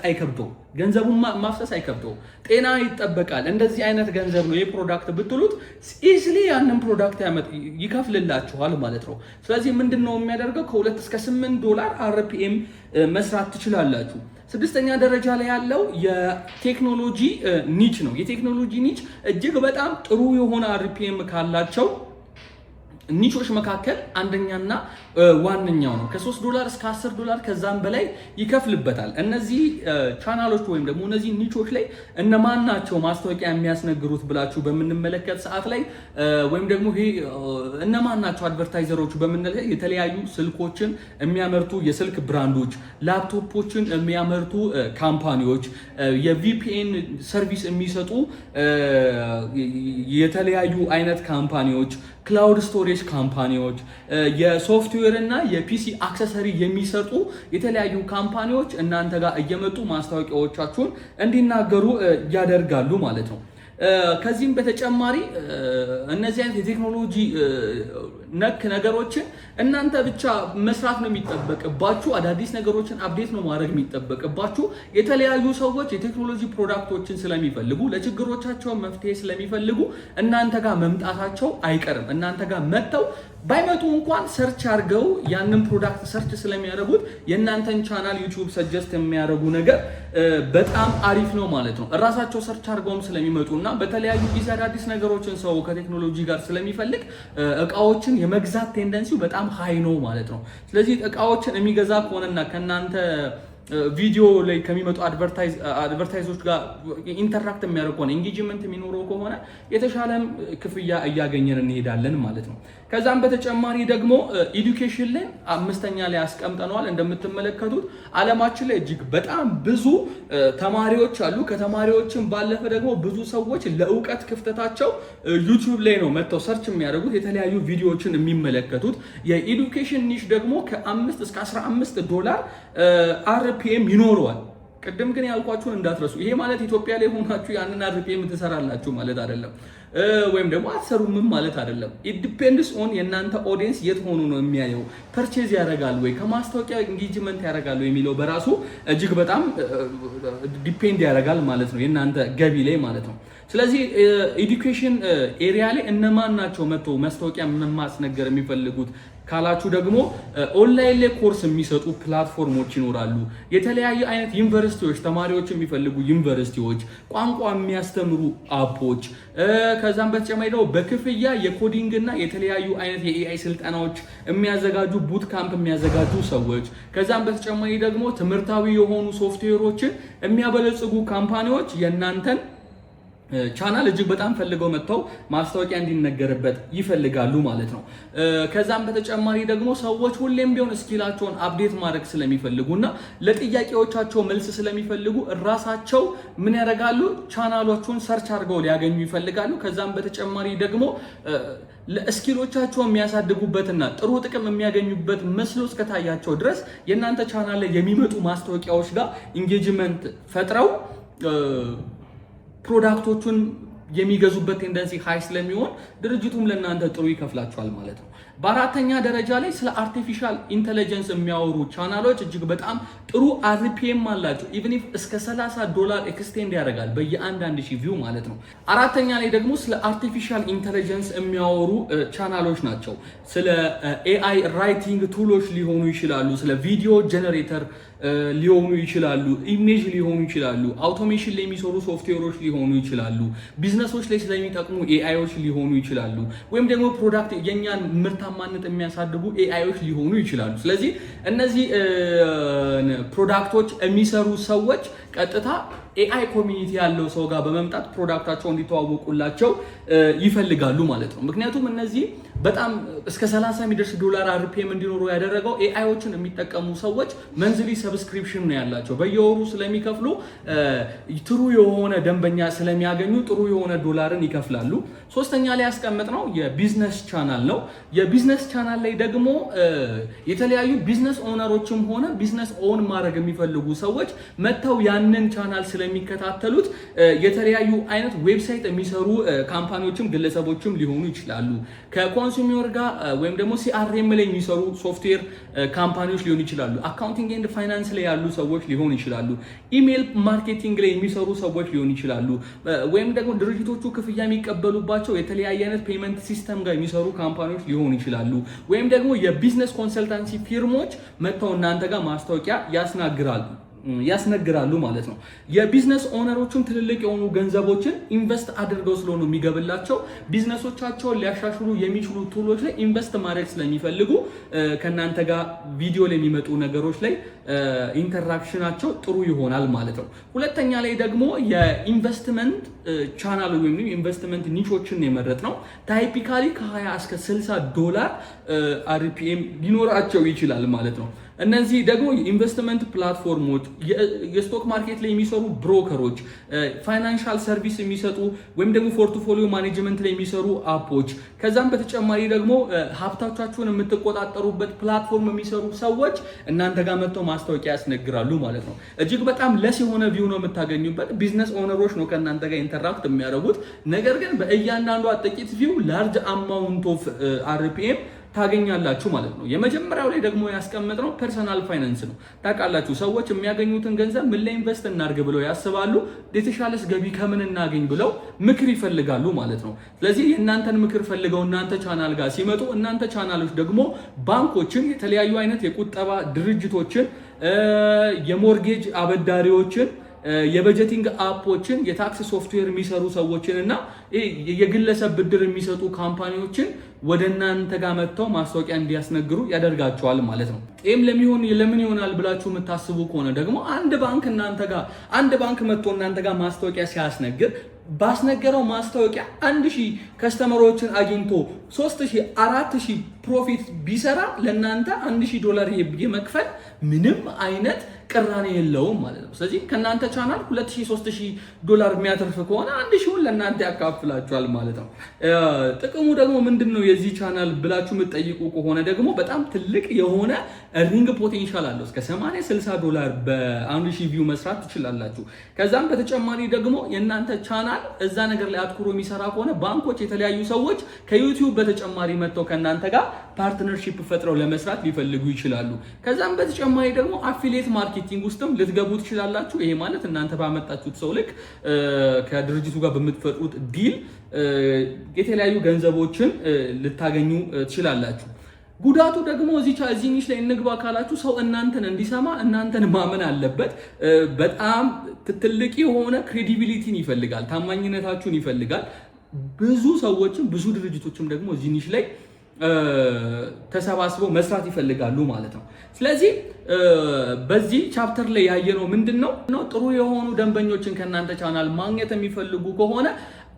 አይከብደው ጤና ይጠበቃል እንደዚህ አይነት ገንዘብ ነው የፕሮዳክት ብትሉት ኢዚሊ ያንን ፕሮዳክት ይከፍልላችኋል ማለት ነው። ስለዚህ ምንድነው የሚያደርገው ከ2 እስከ $8 RPM መስራት ትችላላችሁ። ስድስተኛ ደረጃ ላይ ያለው የቴክኖሎጂ ኒች ነው። የቴክኖሎጂ ኒች እጅግ በጣም ጥሩ የሆነ RPM ካላቸው ኒቾች መካከል አንደኛና ዋነኛው ነው። ከ$3 እስከ $10 ከዛም በላይ ይከፍልበታል። እነዚህ ቻናሎች ወይም ደግሞ እነዚህ ኒቾች ላይ እነማን ናቸው ማስታወቂያ የሚያስነግሩት ብላችሁ በምንመለከት ሰዓት ላይ ወይም ደግሞ ይሄ እነማን ናቸው አድቨርታይዘሮቹ በምንመለከት የተለያዩ ስልኮችን የሚያመርቱ የስልክ ብራንዶች፣ ላፕቶፖችን የሚያመርቱ ካምፓኒዎች፣ የቪፒኤን ሰርቪስ የሚሰጡ የተለያዩ አይነት ካምፓኒዎች፣ ክላውድ ስቶሬጅ ካምፓኒዎች፣ የሶፍትዌር እና የፒሲ አክሰሰሪ የሚሰጡ የተለያዩ ካምፓኒዎች እናንተ ጋር እየመጡ ማስታወቂያዎቻችሁን እንዲናገሩ ያደርጋሉ ማለት ነው። ከዚህም በተጨማሪ እነዚህ አይነት የቴክኖሎጂ ነክ ነገሮችን እናንተ ብቻ መስራት ነው የሚጠበቅባችሁ። አዳዲስ ነገሮችን አፕዴት ነው ማድረግ የሚጠበቅባችሁ። የተለያዩ ሰዎች የቴክኖሎጂ ፕሮዳክቶችን ስለሚፈልጉ ለችግሮቻቸው መፍትሄ ስለሚፈልጉ እናንተ ጋር መምጣታቸው አይቀርም። እናንተ ጋር መጥተው ባይመጡ እንኳን ሰርች አድርገው ያንን ፕሮዳክት ሰርች ስለሚያደርጉት የእናንተን ቻናል ዩቲዩብ ሰጀስት የሚያደርጉ ነገር በጣም አሪፍ ነው ማለት ነው። እራሳቸው ሰርች አድርገውም ስለሚመጡና በተለያዩ ጊዜ አዳዲስ ነገሮችን ሰው ከቴክኖሎጂ ጋር ስለሚፈልግ እቃዎችን የመግዛት ቴንደንሲው በጣም ሃይ ነው ማለት ነው። ስለዚህ እቃዎችን የሚገዛ ከሆነና ከናንተ ቪዲዮ ላይ ከሚመጡ አድቨርታይዞች ጋር ኢንተራክት የሚያደርግ ከሆነ ኢንጌጅመንት የሚኖረው ከሆነ የተሻለም ክፍያ እያገኘን እንሄዳለን ማለት ነው። ከዛም በተጨማሪ ደግሞ ኤዱኬሽን ላይ 5ኛ ላይ አስቀምጠነዋል። እንደምትመለከቱት ዓለማችን ላይ እጅግ በጣም ብዙ ተማሪዎች አሉ። ከተማሪዎችም ባለፈ ደግሞ ብዙ ሰዎች ለእውቀት ክፍተታቸው ዩቲዩብ ላይ ነው መጥተው ሰርች የሚያደርጉት የተለያዩ ቪዲዮዎችን የሚመለከቱት። የኤዱኬሽን ኒሽ ደግሞ ከ5 እስከ $15 RPM ይኖረዋል። ቅድም ግን ያልኳችሁን እንዳትረሱ። ይሄ ማለት ኢትዮጵያ ላይ ሆናችሁ ያንን RPM ትሰራላችሁ ማለት አይደለም፣ ወይም ደግሞ አትሰሩም ማለት አይደለም። ኢት ዲፔንድስ ኦን የእናንተ ኦዲየንስ የት ሆኖ ነው የሚያየው፣ ፐርቼዝ ያደርጋል ወይ፣ ከማስታወቂያ ኢንጌጅመንት ያደርጋል ወይ የሚለው በራሱ እጅግ በጣም ዲፔንድ ያደርጋል ማለት ነው የእናንተ ገቢ ላይ ማለት ነው። ስለዚህ ኤዱኬሽን ኤሪያ ላይ እነማን ናቸው መጥቶ ማስታወቂያ ማስነገር የሚፈልጉት ካላችሁ ደግሞ ኦንላይን ላይ ኮርስ የሚሰጡ ፕላትፎርሞች ይኖራሉ። የተለያዩ አይነት ዩኒቨርሲቲዎች ተማሪዎች የሚፈልጉ ዩኒቨርሲቲዎች፣ ቋንቋ የሚያስተምሩ አፖች፣ ከዛም በተጨማሪ ደግሞ በክፍያ የኮዲንግ እና የተለያዩ አይነት የኤአይ ስልጠናዎች የሚያዘጋጁ ቡት ካምፕ የሚያዘጋጁ ሰዎች፣ ከዛም በተጨማሪ ደግሞ ትምህርታዊ የሆኑ ሶፍትዌሮችን የሚያበለጽጉ ካምፓኒዎች የእናንተን ቻናል እጅግ በጣም ፈልገው መጥተው ማስታወቂያ እንዲነገርበት ይፈልጋሉ ማለት ነው። ከዛም በተጨማሪ ደግሞ ሰዎች ሁሌም ቢሆን ስኪላቸውን አፕዴት ማድረግ ስለሚፈልጉና ለጥያቄዎቻቸው መልስ ስለሚፈልጉ ራሳቸው ምን ያደርጋሉ? ቻናሎቹን ሰርች አድርገው ሊያገኙ ይፈልጋሉ። ከዛም በተጨማሪ ደግሞ ለስኪሎቻቸው የሚያሳድጉበትና ጥሩ ጥቅም የሚያገኙበት መስሎ እስከታያቸው ድረስ የእናንተ ቻናል ላይ የሚመጡ ማስታወቂያዎች ጋር ኢንጌጅመንት ፈጥረው ፕሮዳክቶቹን የሚገዙበት ቴንደንሲ ሃይ ስለሚሆን ድርጅቱም ለእናንተ ጥሩ ይከፍላችኋል ማለት ነው። በአራተኛ ደረጃ ላይ ስለ አርቲፊሻል ኢንተለጀንስ የሚያወሩ ቻናሎች እጅግ በጣም ጥሩ RPM አላቸው። ኢቭን ኢፍ እስከ $30 ኤክስቴንድ ያደርጋል በየአንዳንድ ሺህ ቪው ማለት ነው። አራተኛ ላይ ደግሞ ስለ አርቲፊሻል ኢንተለጀንስ የሚያወሩ ቻናሎች ናቸው። ስለ AI ራይቲንግ ቱሎች ሊሆኑ ይችላሉ። ስለ ቪዲዮ ጀነሬተር ሊሆኑ ይችላሉ። ኢሜጅ ሊሆኑ ይችላሉ። አውቶሜሽን ላይ የሚሰሩ ሶፍትዌሮች ሊሆኑ ይችላሉ። ቢዝነሶች ላይ ስለሚጠቅሙ AIዎች ሊሆኑ ይችላሉ። ወይም ደግሞ ፕሮዳክት የኛን ምርታማነት የሚያሳድጉ AIዎች ሊሆኑ ይችላሉ። ስለዚህ እነዚህ ፕሮዳክቶች የሚሰሩ ሰዎች ቀጥታ AI ኮሚኒቲ ያለው ሰው ጋር በመምጣት ፕሮዳክታቸው እንዲተዋወቁላቸው ይፈልጋሉ ማለት ነው። ምክንያቱም እነዚህ በጣም እስከ 30 የሚደርስ ዶላር አርፒኤም እንዲኖሩ ያደረገው ኤአይዎችን የሚጠቀሙ ሰዎች መንዝሊ ሰብስክሪፕሽን ነው ያላቸው። በየወሩ ስለሚከፍሉ ጥሩ የሆነ ደንበኛ ስለሚያገኙ ጥሩ የሆነ ዶላርን ይከፍላሉ። ሶስተኛ ላይ ያስቀመጥ ነው የቢዝነስ ቻናል ነው። የቢዝነስ ቻናል ላይ ደግሞ የተለያዩ ቢዝነስ ኦነሮችም ሆነ ቢዝነስ ኦን ማድረግ የሚፈልጉ ሰዎች መጥተው ያንን ቻናል ስለሚከታተሉት የተለያዩ አይነት ዌብሳይት የሚሰሩ ካምፓኒዎችም ግለሰቦችም ሊሆኑ ይችላሉ። ከኮንሱመር ጋር ወይም ደግሞ ሲአርኤም ላይ የሚሰሩ ሶፍትዌር ካምፓኒዎች ሊሆኑ ይችላሉ። አካውንቲንግ ኤንድ ፋይናንስ ላይ ያሉ ሰዎች ሊሆኑ ይችላሉ። ኢሜል ማርኬቲንግ ላይ የሚሰሩ ሰዎች ሊሆኑ ይችላሉ። ወይም ደግሞ ድርጅቶቹ ክፍያ የሚቀበሉባቸው የተለያየ አይነት ፔመንት ሲስተም ጋር የሚሰሩ ካምፓኒዎች ሊሆኑ ይችላሉ። ወይም ደግሞ የቢዝነስ ኮንሰልታንሲ ፊርሞች መጥተው እናንተ ጋር ማስታወቂያ ያስነግራሉ ማለት ነው። የቢዝነስ ኦነሮቹም ትልልቅ የሆኑ ገንዘቦችን ኢንቨስት አድርገው ስለሆኑ የሚገበላቸው ቢዝነሶቻቸውን ሊያሻሽሉ የሚችሉ ቱሎች ላይ ኢንቨስት ማድረግ ስለሚፈልጉ ከእናንተ ጋር ቪዲዮ ላይ የሚመጡ ነገሮች ላይ ኢንተራክሽናቸው ጥሩ ይሆናል ማለት ነው። ሁለተኛ ላይ ደግሞ የኢንቨስትመንት ቻናል ወይም ኢንቨስትመንት ኒሾችን የመረጥ ነው። ታይፒካሊ ከ20 እስከ 60 ዶላር አርፒኤም ሊኖራቸው ይችላል ማለት ነው። እነዚህ ደግሞ የኢንቨስትመንት ፕላትፎርሞች፣ የስቶክ ማርኬት ላይ የሚሰሩ ብሮከሮች፣ ፋይናንሻል ሰርቪስ የሚሰጡ ወይም ደግሞ ፖርትፎሊዮ ማኔጅመንት ላይ የሚሰሩ አፖች፣ ከዛም በተጨማሪ ደግሞ ሀብታቻችሁን የምትቆጣጠሩበት ፕላትፎርም የሚሰሩ ሰዎች እናንተ ጋር መጥተው ማስታወቂያ ያስነግራሉ ማለት ነው። እጅግ በጣም ለስ የሆነ ቪው ነው የምታገኙበት። ቢዝነስ ኦነሮች ነው ከእናንተ ጋር ኢንተራክት የሚያደርጉት። ነገር ግን በእያንዳንዷ ጥቂት ቪው ላርጅ አማውንት ኦፍ አርፒኤም ታገኛላችሁ ማለት ነው። የመጀመሪያው ላይ ደግሞ ያስቀመጥነው ፐርሰናል ፋይናንስ ነው። ታውቃላችሁ ሰዎች የሚያገኙትን ገንዘብ ምን ላይ ኢንቨስት እናድርግ ብለው ያስባሉ። የተሻለስ ገቢ ከምን እናገኝ ብለው ምክር ይፈልጋሉ ማለት ነው። ስለዚህ የእናንተን ምክር ፈልገው እናንተ ቻናል ጋር ሲመጡ እናንተ ቻናሎች ደግሞ ባንኮችን፣ የተለያዩ አይነት የቁጠባ ድርጅቶችን፣ የሞርጌጅ አበዳሪዎችን፣ የበጀቲንግ አፖችን፣ የታክስ ሶፍትዌር የሚሰሩ ሰዎችን እና የግለሰብ ብድር የሚሰጡ ካምፓኒዎችን ወደ እናንተ ጋር መጥተው ማስታወቂያ እንዲያስነግሩ ያደርጋቸዋል ማለት ነው። ይህም ለምን ይሆናል ብላችሁ የምታስቡ ከሆነ ደግሞ አንድ ባንክ መጥቶ እናንተ ጋር ማስታወቂያ ሲያስነግር ባስነገረው ማስታወቂያ 1000 ከስተመሮችን አግኝቶ 3000 4000 ፕሮፊት ቢሰራ ለእናንተ $1000 የመክፈል ምንም አይነት ቅራኔ የለውም ማለት ነው። ስለዚህ ከእናንተ ቻናል $2000-3000 የሚያተርፍ ከሆነ 1000ውን ለእናንተ ያካፍላችኋል ማለት ነው። ጥቅሙ ደግሞ ምንድን ነው የዚህ ቻናል ብላችሁ የምትጠይቁ ከሆነ ደግሞ በጣም ትልቅ የሆነ ሪንግ ፖቴንሻል አለው። እስከ $80-60 በ1000 ቪው መስራት ትችላላችሁ። ከዛም በተጨማሪ ደግሞ የእናንተ ቻናል እዛ ነገር ላይ አትኩሮ የሚሰራ ከሆነ ባንኮች፣ የተለያዩ ሰዎች ከዩቲዩብ በተጨማሪ መጥተው ከእናንተ ጋር ፓርትነርሺፕ ፈጥረው ለመስራት ሊፈልጉ ይችላሉ። ከዛም በተጨማሪ ደግሞ አፊሊየት ማርኬቲንግ ውስጥም ልትገቡ ትችላላችሁ። ይሄ ማለት እናንተ ባመጣችሁት ሰው ልክ ከድርጅቱ ጋር በምትፈጥሩት ዲል የተለያዩ ገንዘቦችን ልታገኙ ትችላላችሁ። ጉዳቱ ደግሞ እዚህ ኒሽ ላይ እንግባ ካላችሁ ሰው እናንተን እንዲሰማ እናንተን ማመን አለበት። በጣም ትልቅ የሆነ ክሬዲቢሊቲን ይፈልጋል፣ ታማኝነታችሁን ይፈልጋል። ብዙ ሰዎችም ብዙ ድርጅቶችም ደግሞ እዚህ ኒሽ ላይ ተሰባስበው መስራት ይፈልጋሉ ማለት ነው። ስለዚህ በዚህ ቻፕተር ላይ ያየነው ምንድነው? ጥሩ የሆኑ ደንበኞችን ከእናንተ ቻናል ማግኘት የሚፈልጉ ከሆነ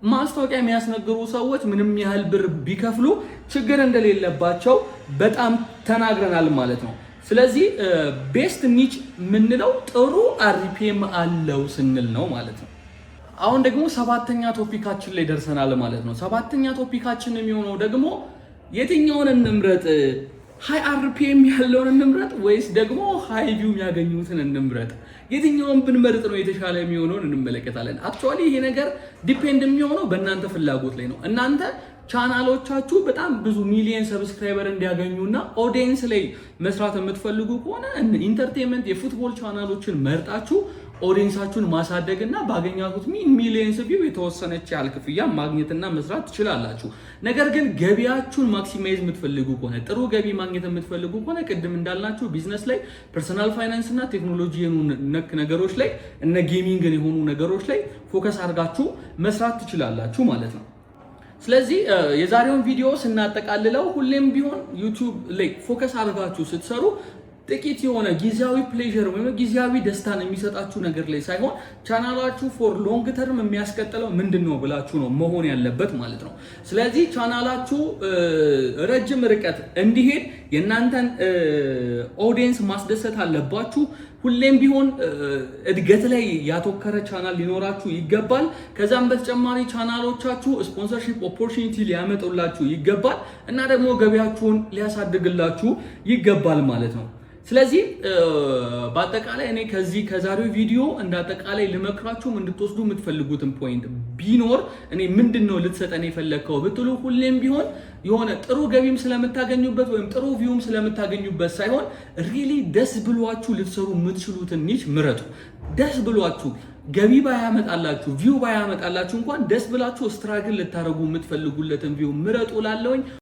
ማስታወቂያ የሚያስነግሩ ሰዎች ምንም ያህል ብር ቢከፍሉ ችግር እንደሌለባቸው በጣም ተናግረናል ማለት ነው። ስለዚህ ቤስት ኒች የምንለው ጥሩ አርፒኤም አለው ስንል ነው ማለት ነው። አሁን ደግሞ ሰባተኛ ቶፒካችን ላይ ደርሰናል ማለት ነው። ሰባተኛ ቶፒካችን የሚሆነው ደግሞ የትኛውን እንምረጥ? ሃይ አርፒኤም ያለውን እንምረጥ ወይስ ደግሞ ሃይ ቪው የሚያገኙትን እንምረጥ? የትኛውን ብንመርጥ ነው የተሻለ የሚሆነውን እንመለከታለን። አክቹአሊ ይሄ ነገር ዲፔንድ የሚሆነው በእናንተ ፍላጎት ላይ ነው። እናንተ ቻናሎቻችሁ በጣም ብዙ ሚሊየን ሰብስክራይበር እንዲያገኙና ኦዲየንስ ላይ መስራት የምትፈልጉ ከሆነ ኢንተርቴንመንት የፉትቦል ቻናሎችን መርጣችሁ ኦዲየንሳችሁን ማሳደግና ባገኛችሁት ሚሊየንስ ቪው የተወሰነች ያህል ክፍያ ማግኘትና መስራት ትችላላችሁ። ነገር ግን ገቢያችሁን ማክሲማይዝ የምትፈልጉ ከሆነ ጥሩ ገቢ ማግኘት የምትፈልጉ ከሆነ ቅድም እንዳልናችሁ ቢዝነስ ላይ፣ ፐርሰናል ፋይናንስ እና ቴክኖሎጂ ነክ ነገሮች ላይ እነ ጌሚንግ የሆኑ ነገሮች ላይ ፎከስ አድርጋችሁ መስራት ትችላላችሁ ማለት ነው። ስለዚህ የዛሬውን ቪዲዮ ስናጠቃልለው ሁሌም ቢሆን ዩቲዩብ ላይ ፎከስ አድርጋችሁ ስትሰሩ ጥቂት የሆነ ጊዜያዊ ፕሌዠር ወይም ጊዜያዊ ደስታን የሚሰጣችሁ ነገር ላይ ሳይሆን ቻናላችሁ ፎር ሎንግ ተርም የሚያስቀጥለው ምንድነው ብላችሁ ነው መሆን ያለበት ማለት ነው። ስለዚህ ቻናላችሁ ረጅም ርቀት እንዲሄድ የእናንተን ኦዲየንስ ማስደሰት አለባችሁ። ሁሌም ቢሆን እድገት ላይ ያተኮረ ቻናል ሊኖራችሁ ይገባል። ከዛም በተጨማሪ ቻናሎቻችሁ ስፖንሰርሺፕ ኦፖርቹኒቲ ሊያመጡላችሁ ይገባል እና ደግሞ ገበያችሁን ሊያሳድግላችሁ ይገባል ማለት ነው። ስለዚህ በአጠቃላይ እኔ ከዛሬው ቪዲዮ እንዳጠቃላይ ልመክራችሁም እንድትወስዱ የምትፈልጉትን ፖይንት ቢኖር እኔ ምንድነው ልትሰጠን የፈለከው ብትሉ ሁሌም ቢሆን የሆነ ጥሩ ገቢም ስለምታገኙበት ወይም ጥሩ ቪውም ስለምታገኙበት ሳይሆን ሪሊ ደስ ብሏችሁ ልትሰሩ የምትችሉትን ኒች ምረጡ። ደስ ብሏችሁ ገቢ ባያመጣላችሁ ቪው ባያመጣላችሁ እንኳን ደስ ብላችሁ ስትራግል ልታረጉ የምትፈልጉለትን ቪው ምረጡ ላለውኝ